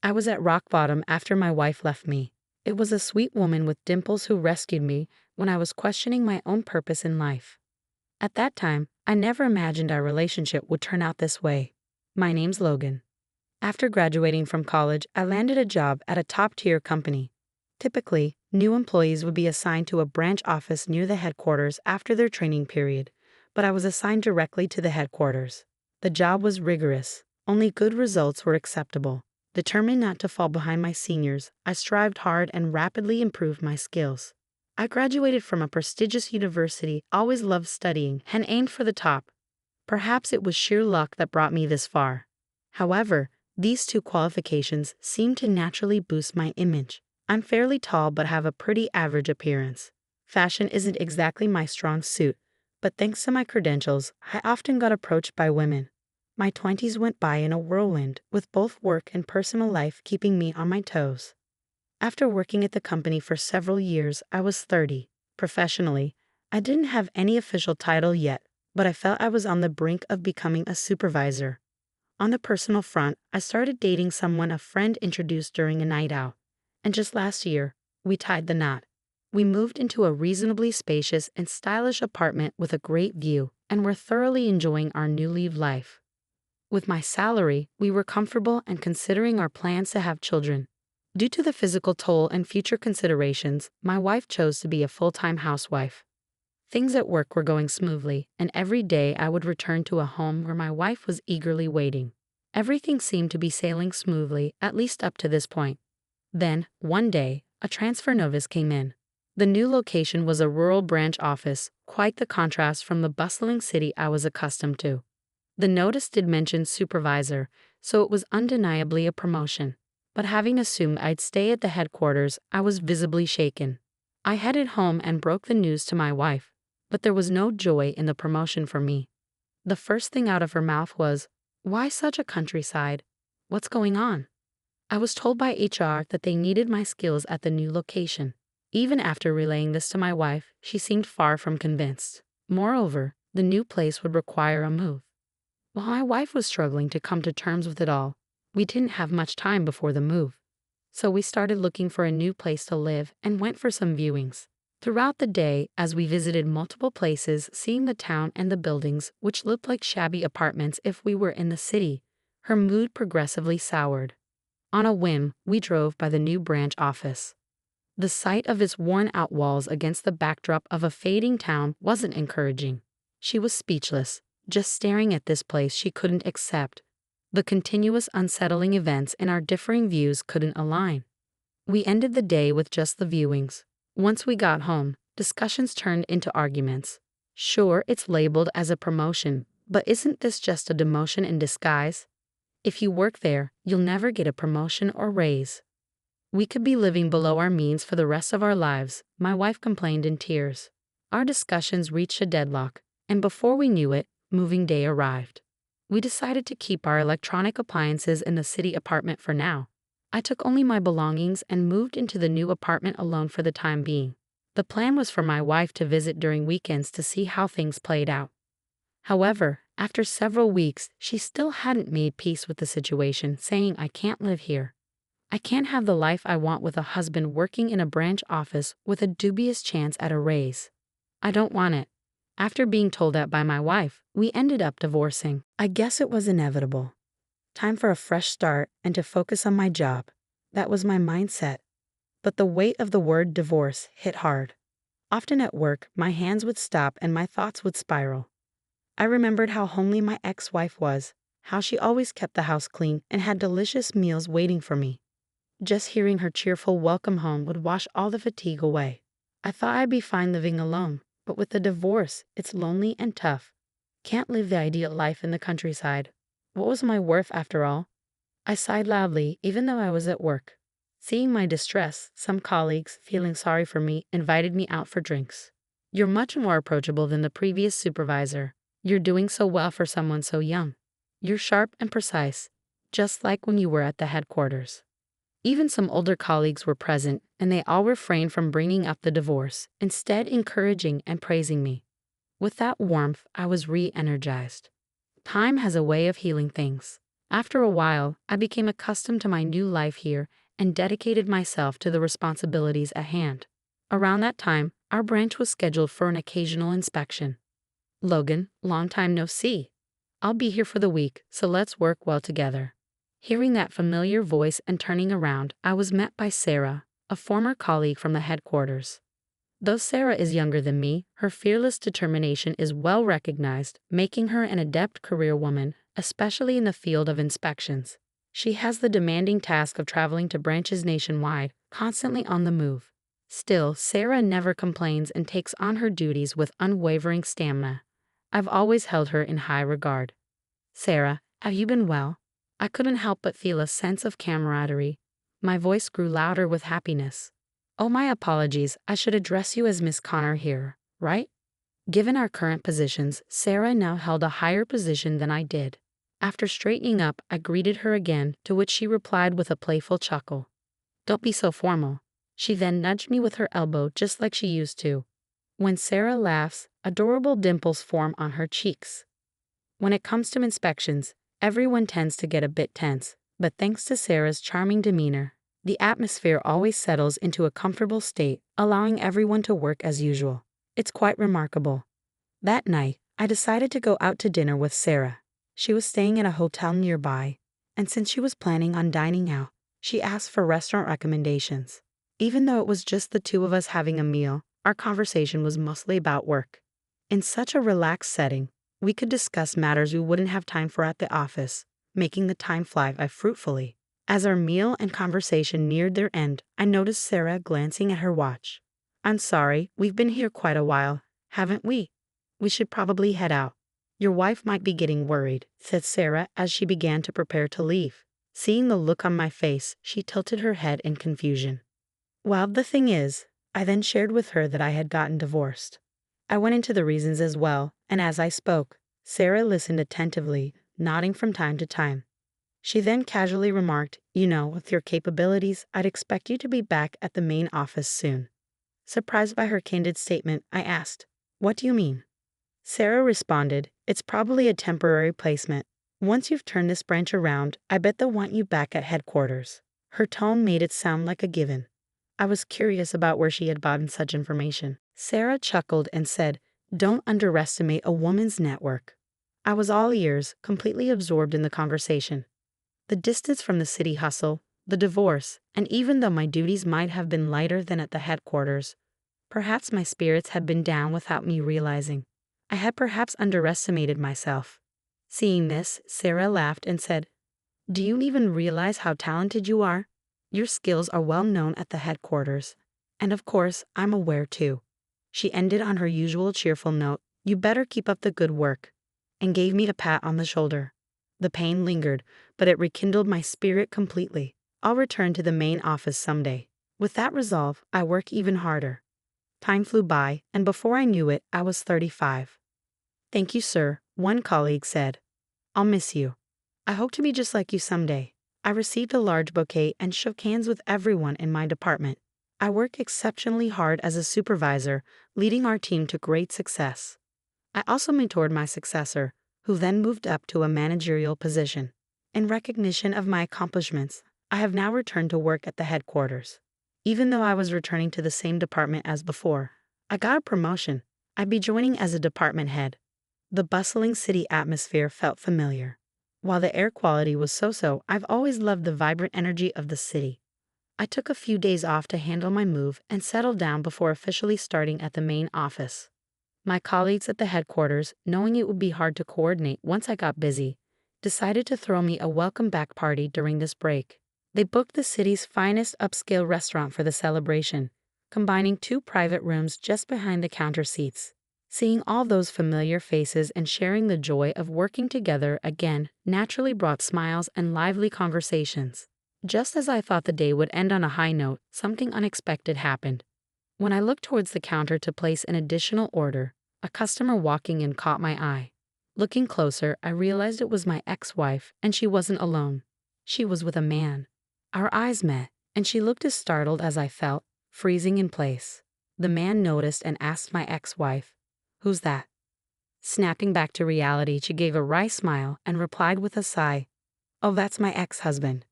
I was at rock bottom after my wife left me. It was a sweet woman with dimples who rescued me when I was questioning my own purpose in life. At that time, I never imagined our relationship would turn out this way. My name's Logan. After graduating from college, I landed a job at a top-tier company. Typically, new employees would be assigned to a branch office near the headquarters after their training period, but I was assigned directly to the headquarters. The job was rigorous. Only good results were acceptable. Determined not to fall behind my seniors, I strived hard and rapidly improved my skills. I graduated from a prestigious university, always loved studying, and aimed for the top. Perhaps it was sheer luck that brought me this far. However, these two qualifications seemed to naturally boost my image. I'm fairly tall but have a pretty average appearance. Fashion isn't exactly my strong suit, but thanks to my credentials, I often got approached by women. My 20s went by in a whirlwind, with both work and personal life keeping me on my toes. After working at the company for several years, I was 30. Professionally, I didn't have any official title yet, but I felt I was on the brink of becoming a supervisor. On the personal front, I started dating someone a friend introduced during a night out, and just last year, we tied the knot. We moved into a reasonably spacious and stylish apartment with a great view, and were thoroughly enjoying our new life. With my salary, we were comfortable and considering our plans to have children. Due to the physical toll and future considerations, my wife chose to be a full-time housewife. Things at work were going smoothly, and every day I would return to a home where my wife was eagerly waiting. Everything seemed to be sailing smoothly, at least up to this point. Then, one day, a transfer notice came in. The new location was a rural branch office, quite the contrast from the bustling city I was accustomed to. The notice did mention supervisor, so it was undeniably a promotion. But having assumed I'd stay at the headquarters, I was visibly shaken. I headed home and broke the news to my wife, but there was no joy in the promotion for me. The first thing out of her mouth was, "Why such a countryside? What's going on?" I was told by HR that they needed my skills at the new location. Even after relaying this to my wife, she seemed far from convinced. Moreover, the new place would require a move. While my wife was struggling to come to terms with it all, we didn't have much time before the move. So we started looking for a new place to live and went for some viewings. Throughout the day, as we visited multiple places, seeing the town and the buildings, which looked like shabby apartments if we were in the city, her mood progressively soured. On a whim, we drove by the new branch office. The sight of its worn-out walls against the backdrop of a fading town wasn't encouraging. She was speechless, just staring at this place she couldn't accept. The continuous unsettling events and our differing views couldn't align. We ended the day with just the viewings. Once we got home, discussions turned into arguments. Sure, it's labeled as a promotion, but isn't this just a demotion in disguise? If you work there, you'll never get a promotion or raise. We could be living below our means for the rest of our lives, my wife complained in tears. Our discussions reached a deadlock, and before we knew it, moving day arrived. We decided to keep our electronic appliances in the city apartment for now. I took only my belongings and moved into the new apartment alone for the time being. The plan was for my wife to visit during weekends to see how things played out. However, after several weeks, she still hadn't made peace with the situation, saying, "I can't live here. I can't have the life I want with a husband working in a branch office with a dubious chance at a raise. I don't want it." After being told that by my wife, we ended up divorcing. I guess it was inevitable. Time for a fresh start and to focus on my job. That was my mindset. But the weight of the word divorce hit hard. Often at work, my hands would stop and my thoughts would spiral. I remembered how homely my ex-wife was, how she always kept the house clean and had delicious meals waiting for me. Just hearing her cheerful welcome home would wash all the fatigue away. I thought I'd be fine living alone. But with the divorce, it's lonely and tough. Can't live the ideal life in the countryside. What was my worth after all? I sighed loudly, even though I was at work. Seeing my distress, some colleagues, feeling sorry for me, invited me out for drinks. "You're much more approachable than the previous supervisor. You're doing so well for someone so young. You're sharp and precise, just like when you were at the headquarters." Even some older colleagues were present, and they all refrained from bringing up the divorce, instead encouraging and praising me. With that warmth, I was re-energized. Time has a way of healing things. After a while, I became accustomed to my new life here and dedicated myself to the responsibilities at hand. Around that time, our branch was scheduled for an occasional inspection. Logan, long time no see. I'll be here for the week, so let's work well together. Hearing that familiar voice and turning around, I was met by Sarah, a former colleague from the headquarters. Though Sarah is younger than me, her fearless determination is well recognized, making her an adept career woman, especially in the field of inspections. She has the demanding task of traveling to branches nationwide, constantly on the move. Still, Sarah never complains and takes on her duties with unwavering stamina. I've always held her in high regard. Sarah, have you been well? I couldn't help but feel a sense of camaraderie. My voice grew louder with happiness. Oh, my apologies, I should address you as Miss Connor here, right? Given our current positions, Sarah now held a higher position than I did. After straightening up, I greeted her again, to which she replied with a playful chuckle. Don't be so formal. She then nudged me with her elbow just like she used to. When Sarah laughs, adorable dimples form on her cheeks. When it comes to inspections, everyone tends to get a bit tense, but thanks to Sarah's charming demeanor, the atmosphere always settles into a comfortable state, allowing everyone to work as usual. It's quite remarkable. That night, I decided to go out to dinner with Sarah. She was staying at a hotel nearby, and since she was planning on dining out, she asked for restaurant recommendations. Even though it was just the two of us having a meal, our conversation was mostly about work. In such a relaxed setting, we could discuss matters we wouldn't have time for at the office, making the time fly by fruitfully. As our meal and conversation neared their end, I noticed Sarah glancing at her watch. I'm sorry, we've been here quite a while, haven't we? We should probably head out. Your wife might be getting worried, said Sarah as she began to prepare to leave. Seeing the look on my face, she tilted her head in confusion. Well, the thing is, I then shared with her that I had gotten divorced. I went into the reasons as well, and as I spoke, Sarah listened attentively, nodding from time to time. She then casually remarked, You know, with your capabilities, I'd expect you to be back at the main office soon. Surprised by her candid statement, I asked, What do you mean? Sarah responded, It's probably a temporary placement. Once you've turned this branch around, I bet they'll want you back at headquarters. Her tone made it sound like a given. I was curious about where she had gotten such information. Sarah chuckled and said, Don't underestimate a woman's network. I was all ears, completely absorbed in the conversation. The distance from the city hustle, the divorce, and even though my duties might have been lighter than at the headquarters, perhaps my spirits had been down without me realizing. I had perhaps underestimated myself. Seeing this, Sarah laughed and said, Do you even realize how talented you are? Your skills are well known at the headquarters. And of course, I'm aware too. She ended on her usual cheerful note, You better keep up the good work, and gave me a pat on the shoulder. The pain lingered, but it rekindled my spirit completely. I'll return to the main office someday. With that resolve, I work even harder. Time flew by, and before I knew it, I was 35. Thank you, sir, one colleague said. I'll miss you. I hope to be just like you someday. I received a large bouquet and shook hands with everyone in my department. I work exceptionally hard as a supervisor, leading our team to great success. I also mentored my successor, who then moved up to a managerial position. In recognition of my accomplishments, I have now returned to work at the headquarters. Even though I was returning to the same department as before, I got a promotion. I'd be joining as a department head. The bustling city atmosphere felt familiar. While the air quality was so-so, I've always loved the vibrant energy of the city. I took a few days off to handle my move and settle down before officially starting at the main office. My colleagues at the headquarters, knowing it would be hard to coordinate once I got busy, decided to throw me a welcome back party during this break. They booked the city's finest upscale restaurant for the celebration, combining 2 private rooms just behind the counter seats. Seeing all those familiar faces and sharing the joy of working together again naturally brought smiles and lively conversations. Just as I thought the day would end on a high note, something unexpected happened. When I looked towards the counter to place an additional order, a customer walking in caught my eye. Looking closer, I realized it was my ex-wife, and she wasn't alone. She was with a man. Our eyes met, and she looked as startled as I felt, freezing in place. The man noticed and asked my ex-wife, Who's that? Snapping back to reality, she gave a wry smile and replied with a sigh, "Oh, that's my ex-husband."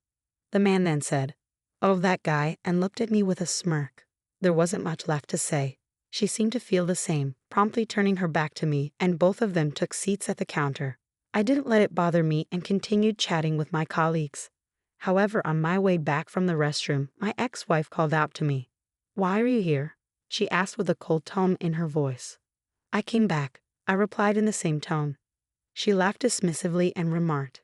The man then said, "Oh, that guy," and looked at me with a smirk. There wasn't much left to say. She seemed to feel the same, promptly turning her back to me, and both of them took seats at the counter. I didn't let it bother me and continued chatting with my colleagues. However, on my way back from the restroom, my ex-wife called out to me. "Why are you here?" she asked with a cold tone in her voice. "I came back," I replied in the same tone. She laughed dismissively and remarked,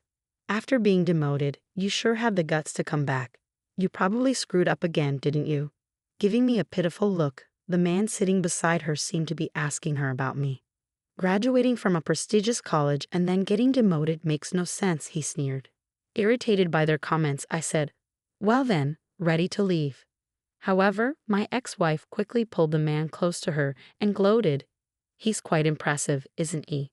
"After being demoted, you sure had the guts to come back. You probably screwed up again, didn't you?" Giving me a pitiful look, the man sitting beside her seemed to be asking her about me. "Graduating from a prestigious college and then getting demoted makes no sense," he sneered. Irritated by their comments, I said, "Well then," ready to leave. However, my ex-wife quickly pulled the man close to her and gloated, "He's quite impressive, isn't he?"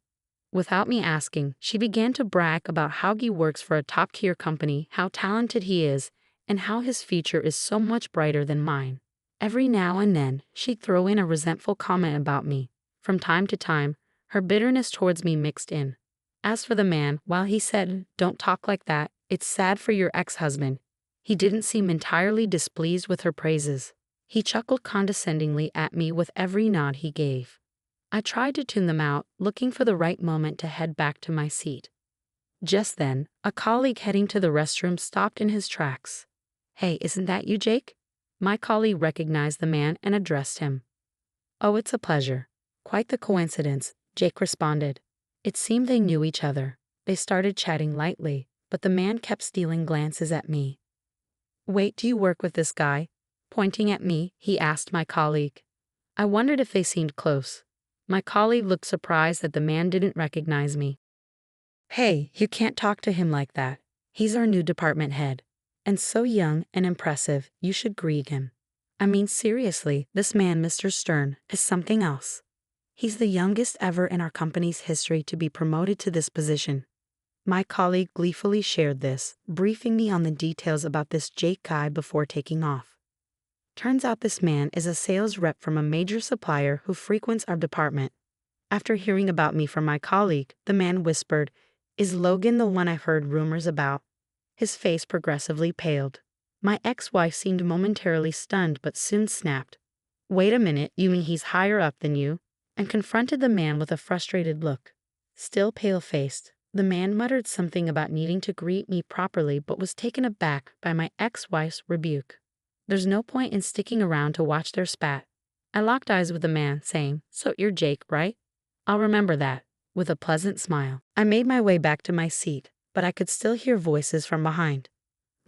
Without me asking, she began to brag about how he works for a top-tier company, how talented he is, and how his future is so much brighter than mine. Every now and then, she'd throw in a resentful comment about me. From time to time, her bitterness towards me mixed in. As for the man, while he said, "Don't talk like that, it's sad for your ex-husband," he didn't seem entirely displeased with her praises. He chuckled condescendingly at me with every nod he gave. I tried to tune them out, looking for the right moment to head back to my seat. Just then, a colleague heading to the restroom stopped in his tracks. "Hey, isn't that you, Jake?" My colleague recognized the man and addressed him. "Oh, it's a pleasure." "Quite the coincidence," Jake responded. It seemed they knew each other. They started chatting lightly, but the man kept stealing glances at me. "Wait, do you work with this guy?" Pointing at me, he asked my colleague. I wondered if they seemed close. My colleague looked surprised that the man didn't recognize me. "Hey, you can't talk to him like that. He's our new department head. And so young and impressive, you should greet him. I mean, seriously, this man, Mr. Stern, is something else. He's the youngest ever in our company's history to be promoted to this position." My colleague gleefully shared this, briefing me on the details about this Jake guy before taking off. Turns out this man is a sales rep from a major supplier who frequents our department. After hearing about me from my colleague, the man whispered, "Is Logan the one I've heard rumors about?" His face progressively paled. My ex-wife seemed momentarily stunned but soon snapped, "Wait a minute, you mean he's higher up than you?" and confronted the man with a frustrated look. Still pale-faced, the man muttered something about needing to greet me properly but was taken aback by my ex-wife's rebuke. There's no point in sticking around to watch their spat. I locked eyes with the man, saying, "So you're Jake, right? I'll remember that," with a pleasant smile. I made my way back to my seat, but I could still hear voices from behind.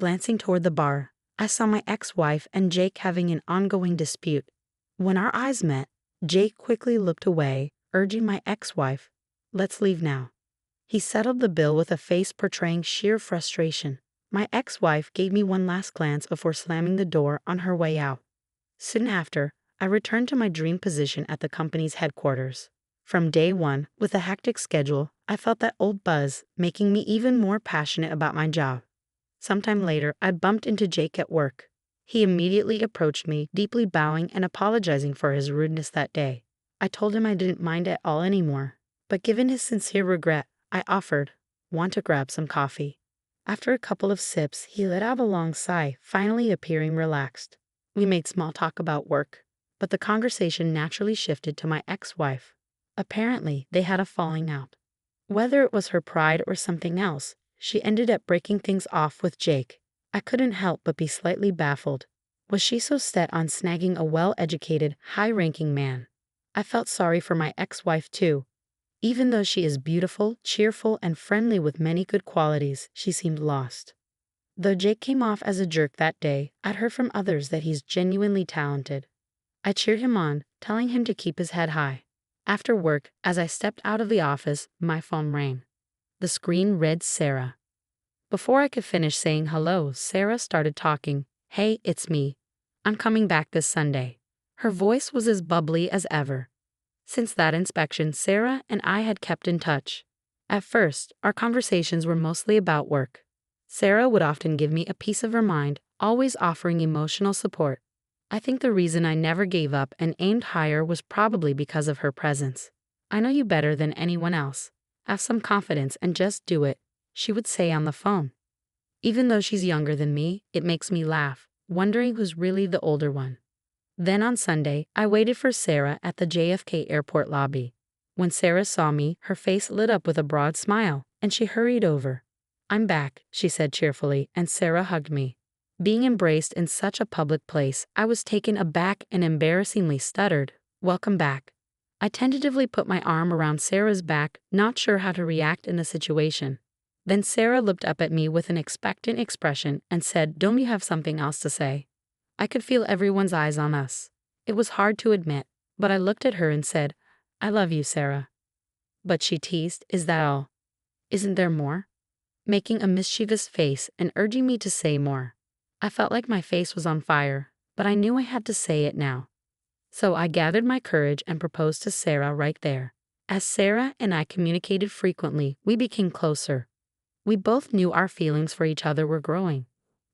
Glancing toward the bar, I saw my ex-wife and Jake having an ongoing dispute. When our eyes met, Jake quickly looked away, urging my ex-wife, "Let's leave now." He settled the bill with a face portraying sheer frustration. My ex-wife gave me one last glance before slamming the door on her way out. Soon after, I returned to my dream position at the company's headquarters. From day one, with a hectic schedule, I felt that old buzz, making me even more passionate about my job. Sometime later, I bumped into Jake at work. He immediately approached me, deeply bowing and apologizing for his rudeness that day. I told him I didn't mind at all anymore, but given his sincere regret, I offered, "Want to grab some coffee?" After a couple of sips, he let out a long sigh, finally appearing relaxed. We made small talk about work, but the conversation naturally shifted to my ex-wife. Apparently, they had a falling out. Whether it was her pride or something else, she ended up breaking things off with Jake. I couldn't help but be slightly baffled. Was she so set on snagging a well-educated, high-ranking man? I felt sorry for my ex-wife too. Even though she is beautiful, cheerful, and friendly with many good qualities, she seemed lost. Though Jake came off as a jerk that day, I'd heard from others that he's genuinely talented. I cheered him on, telling him to keep his head high. After work, as I stepped out of the office, my phone rang. The screen read Sarah. Before I could finish saying hello, Sarah started talking. "Hey, it's me. I'm coming back this Sunday." Her voice was as bubbly as ever. Since that inspection, Sarah and I had kept in touch. At first, our conversations were mostly about work. Sarah would often give me a piece of her mind, always offering emotional support. I think the reason I never gave up and aimed higher was probably because of her presence. "I know you better than anyone else. Have some confidence and just do it," she would say on the phone. Even though she's younger than me, it makes me laugh, wondering who's really the older one. Then on Sunday, I waited for Sarah at the JFK airport lobby. When Sarah saw me, her face lit up with a broad smile, and she hurried over. "I'm back," she said cheerfully, and Sarah hugged me. Being embraced in such a public place, I was taken aback and embarrassingly stuttered, "Welcome back." I tentatively put my arm around Sarah's back, not sure how to react in the situation. Then Sarah looked up at me with an expectant expression and said, "Don't you have something else to say?" I could feel everyone's eyes on us. It was hard to admit, but I looked at her and said, "I love you, Sarah." But she teased, "Is that all? Isn't there more?" Making a mischievous face and urging me to say more. I felt like my face was on fire, but I knew I had to say it now. So I gathered my courage and proposed to Sarah right there. As Sarah and I communicated frequently, we became closer. We both knew our feelings for each other were growing.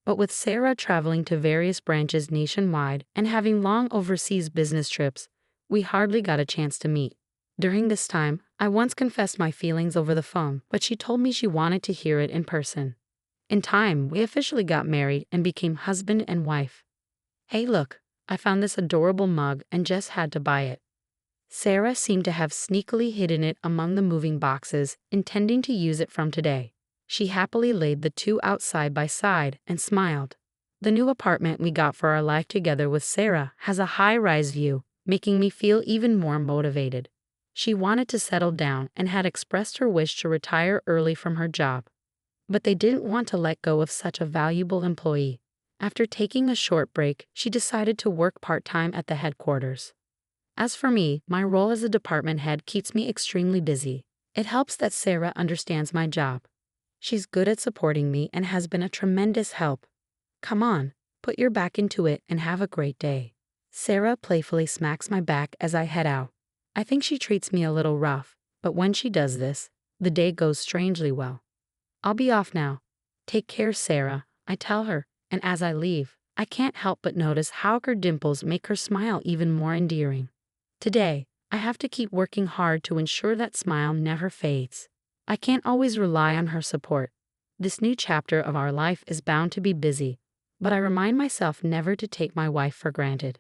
But with Sarah traveling to various branches nationwide and having long overseas business trips, we hardly got a chance to meet. During this time, I once confessed my feelings over the phone, but she told me she wanted to hear it in person. In time, we officially got married and became husband and wife. "Hey, look, I found this adorable mug and just had to buy it." Sarah seemed to have sneakily hidden it among the moving boxes, intending to use it from today. She happily laid the two out side by side and smiled. The new apartment we got for our life together with Sarah has a high-rise view, making me feel even more motivated. She wanted to settle down and had expressed her wish to retire early from her job. But they didn't want to let go of such a valuable employee. After taking a short break, she decided to work part-time at the headquarters. As for me, my role as a department head keeps me extremely busy. It helps that Sarah understands my job. She's good at supporting me and has been a tremendous help. "Come on, put your back into it and have a great day." Sarah playfully smacks my back as I head out. I think she treats me a little rough, but when she does this, the day goes strangely well. "I'll be off now. Take care, Sarah," I tell her, and as I leave, I can't help but notice how her dimples make her smile even more endearing. Today, I have to keep working hard to ensure that smile never fades. I can't always rely on her support. This new chapter of our life is bound to be busy, but I remind myself never to take my wife for granted.